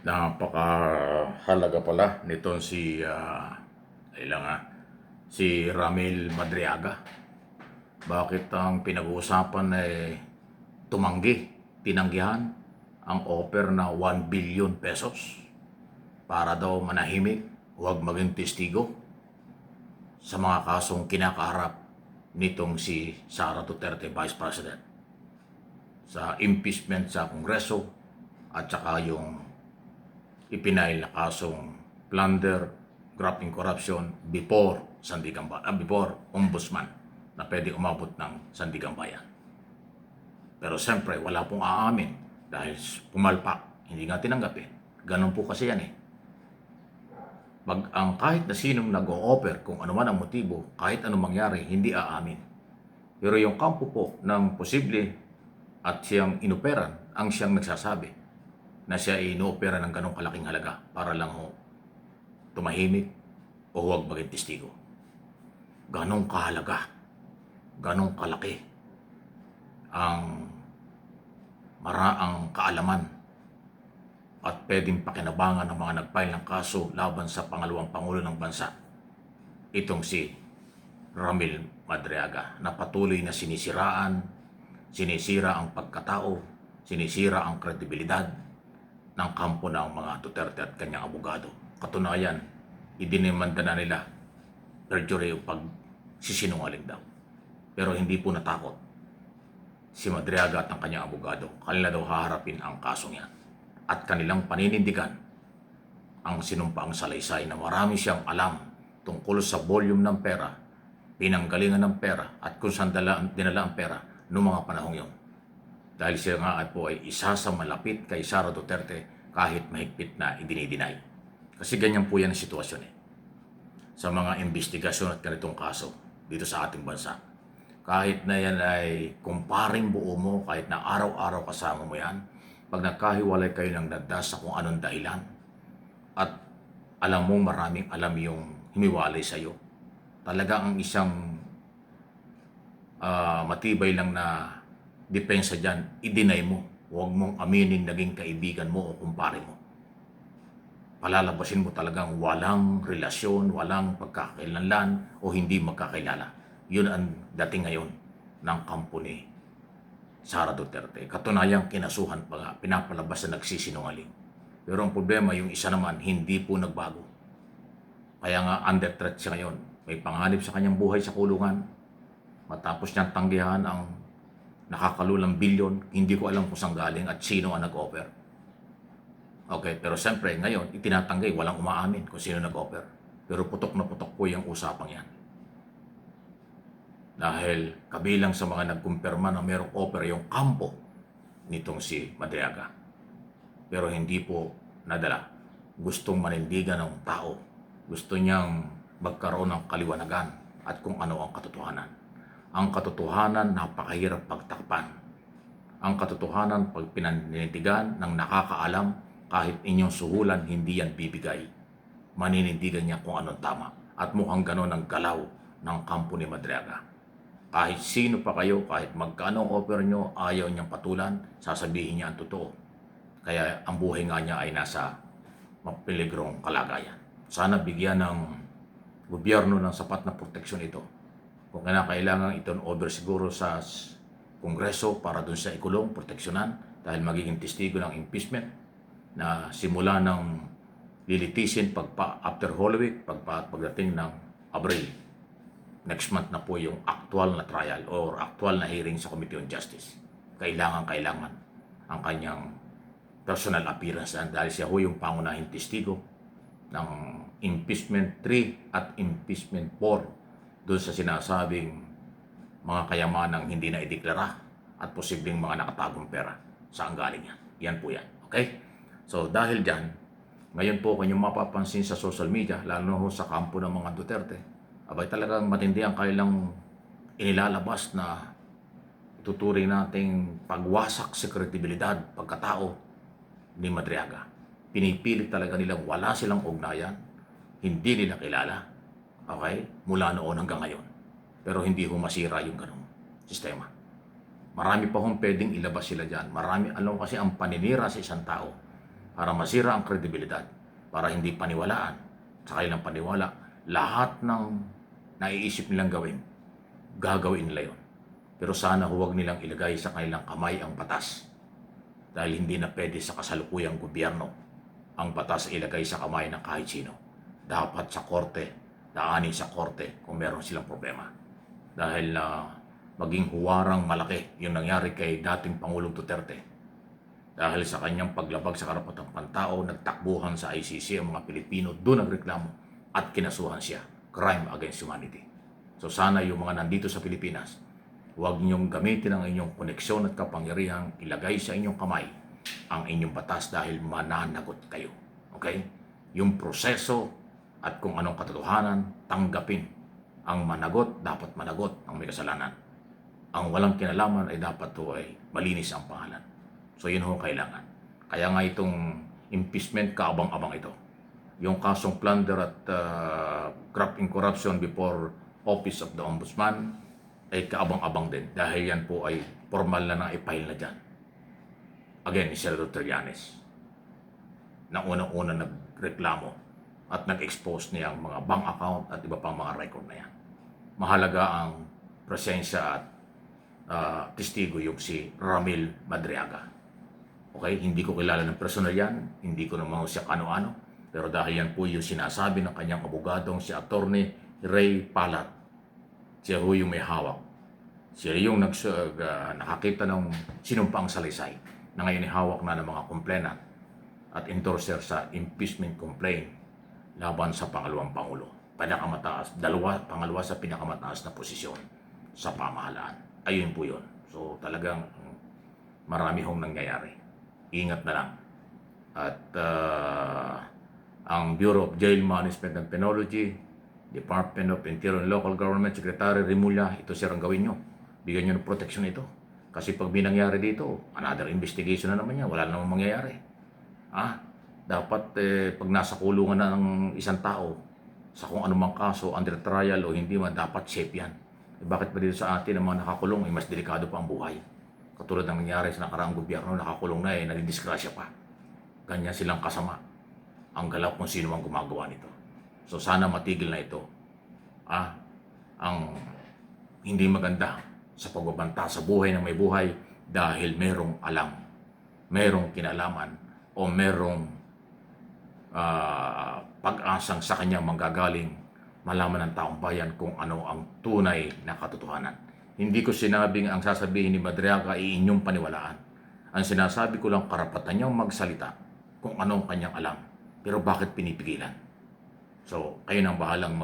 Napakahalaga pala nitong si Ramil Madriaga. Bakit ang pinag-uusapan ay tinanggihan ang offer na 1 billion pesos para daw manahimik, huwag maging testigo sa mga kasong kinakaharap nitong si Sara Duterte, Vice President, sa impeachment sa Kongreso at saka yung ipinail na kasong plunder, graft and corruption before ombudsman na pwede umabot ng Sandigang Bayan. Pero siyempre, wala pong aamin dahil pumalpak, hindi nga tinanggap eh. Ganun po kasi yan eh. Ang kahit na sinong nag-o-offer, kung ano man ang motibo, kahit anong mangyari, hindi aamin. Pero yung kampo po ng posible at siyang inoperan, ang siyang nagsasabi na siya ay inoopera ng ganong kalaking halaga para lang tumahimik o huwag maging testigo. Ganong kahalaga, ganong kalaki ang maraang kaalaman at pwedeng pakinabangan ng mga nag-file ng kaso laban sa pangalawang pangulo ng bansa, itong si Ramil Madriaga, na patuloy na sinisira ang pagkatao, sinisira ang kredibilidad ng kampo ng mga Duterte at kanyang abogado. Katunayan, idinimanda na nila perjury o pagsisinungaling daw. Pero hindi po natakot si Madriaga at ang kanyang abogado. Kanila daw haharapin ang kasong yan. At kanilang paninindigan ang sinumpaang salaysay na marami siyang alam tungkol sa volume ng pera, pinanggalingan ng pera at kung saan dinala ang pera noong mga panahong yun. Dahil siya nga po ay isa sa malapit kay Sara Duterte kahit mahigpit na idinidinay. Kasi ganyan po yan ang sitwasyon eh. Sa mga investigasyon at ganitong kaso dito sa ating bansa. Kahit na yan ay kumparing buo mo, kahit na araw-araw kasama mo yan, pag nagkahiwalay kayo ng dadas sa kung anong dahilan, at alam mo maraming alam yung himiwalay sa iyo, talaga ang isang matibay lang na depensa dyan, i-deny mo. Huwag mong aminin naging kaibigan mo o kumpare mo. Palalabasin mo talagang walang relasyon, walang pagkakailanlan o hindi magkakilala. Yun ang dating ngayon ng kampo ni Sara Duterte. Katunayang kinasuhan pa nga, pinapalabas na nagsisinungaling. Pero ang problema, yung isa naman, hindi po nagbago. Kaya nga under threat siya ngayon. May panganib sa kanyang buhay sa kulungan. Matapos niyang tanggihan ang nakakalulang bilyon, hindi ko alam kung saan galing at sino ang nag-offer. Okay, pero siyempre ngayon, itinatanggi, walang umaamin kung sino nag-offer. Pero putok na putok po yung usapang yan. Dahil kabilang sa mga nagkumpirma na mayroong offer yung kampo nitong si Madriaga. Pero hindi po nadala. Gustong manindigan ng tao. Gusto niyang magkaroon ng kaliwanagan at kung ano ang katotohanan. Ang katotohanan napakahirap pagtakpan. Ang katotohanan pag pinanindigan ng nakakaalam, kahit inyong suhulan, hindi yan bibigay. Maninindigan niya kung anong tama. At mukhang gano'n ang galaw ng kampo ni Madriaga. Kahit sino pa kayo, kahit magkano ang offer nyo, ayaw niyang patulan, sasabihin niya ang totoo. Kaya ang buhay nga niya ay nasa mapiligrong kalagayan. Sana bigyan ng gobyerno ng sapat na proteksyon ito. Kung kailangan itong over siguro sa Kongreso para dun sa ikulong, proteksyonan, dahil magiging testigo ng impeachment na simula ng lilitisin after Holy Week, pagdating ng Abril. Next month na po yung actual na trial or actual na hearing sa Committee on Justice. Kailangan ang kanyang personal appearance dahil siya ho yung pangunahing testigo ng impeachment 3 at impeachment 4 doon sa sinasabing mga kayamanang hindi na ideklara at posibleng mga nakatagong pera. Saan galing yan? Yan po yan. Okay? So dahil dyan, ngayon po kung yung mapapansin sa social media, lalo sa kampo ng mga Duterte, abay talagang matindi ang kailang inilalabas na ituturing nating pagwasak sa kredibilidad, pagkatao ni Madriaga. Pinipilit talaga nilang wala silang ugnayan, hindi nila kilala, okay, mula noon hanggang ngayon. Pero hindi masira yung ganong sistema. Marami pa pwedeng ilabas sila dyan. Marami, kasi ang paninira sa isang tao, para masira ang kredibilidad, para hindi paniwalaan sa kanilang paniwala. Lahat ng naiisip nilang gawin, gagawin nila yun. Pero sana huwag nilang ilagay sa kanilang kamay ang batas. Dahil hindi na pwede sa kasalukuyang gobyerno ang batas ilagay sa kamay ng kahit sino. Dapat sa korte, daanin sa korte kung meron silang problema. Dahil maging huwarang malaki yung nangyari kay dating Pangulong Duterte. Dahil sa kanyang paglabag sa karapatang pantao, nagtakbuhan sa ICC ang mga Pilipino, doon nagreklamo at kinasuhan siya. Crime against humanity. So sana yung mga nandito sa Pilipinas, huwag niyong gamitin ang inyong koneksyon at kapangyarihang ilagay sa inyong kamay ang inyong batas dahil mananagot kayo. Okay? Yung proseso at kung anong katotohanan, tanggapin. Ang managot, dapat managot ang may kasalanan. Ang walang kinalaman ay dapat to ay malinis ang pangalan. So yun ho kailangan. Kaya nga itong impeachment, kaabang-abang ito. Yung kasong plunder at graft in corruption before Office of the Ombudsman ay kaabang-abang din dahil yan po ay formal na i-file na dyan. Again, ni Senator Trillanes na unang-una nagreklamo at nag-expose niya ang mga bank account at iba pang mga record na yan. Mahalaga ang presensya at testigo yung si Ramil Madriaga. Okay, hindi ko kilala ng personal yan, hindi ko naman siya ano-ano, pero dahil yan po yung sinasabi ng kanyang abogadong si Attorney Ray Palat. Siya ho yung may hawak. Siya yung nakakita ng sinumpaang salaysay na ngayon ay hawak na ng mga complainant at endorser sa impeachment complaint laban sa pangalawang Pangulo. Pinakamataas, pangalawa sa pinakamataas na posisyon sa pamahalaan. Ayun po yun. So talagang marami hong nangyayari. Ingat na lang. At ang Bureau of Jail Management and Penology, Department of Interior and Local Government Secretary Remulla, ito sir ang gawin nyo. Bigyan nyo ng protection ito. Kasi pag may nangyari dito, another investigation na naman yan. Wala namang mangyayari. Dapat pag nasa kulungan na ng isang tao, sa kung anumang kaso, under trial o hindi man, dapat safe yan. Bakit ba dito sa atin ang mga nakakulong, mas delikado pa ang buhay? Katulad ng nangyari sa nakaraang gobyerno, nakakulong na nadidisgrasya pa. Ganyan silang kasama ang galaw kung sino ang gumagawa nito. So sana matigil na ito. Ang hindi maganda sa pagbabanta sa buhay ng may buhay dahil merong alam, merong kinalaman o merong pag-asang sa kanya manggagaling malaman ng taong bayan kung ano ang tunay na katotohanan. Hindi ko sinabing ang sasabihin ni Madriaga ay inyong paniwalaan. Ang sinasabi ko lang karapatan niyang magsalita kung anong kanyang alam. Pero bakit pinipigilan? So, kayo nang bahalang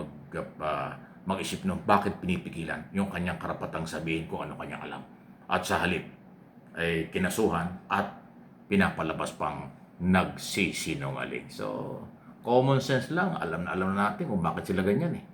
mag-isip ng bakit pinipigilan yung kanyang karapatang sabihin kung ano kanyang alam. At sa halip, ay kinasuhan at pinapalabas pang nagsisinungaling. So, common sense lang. Alam na natin kung bakit sila ganyan eh.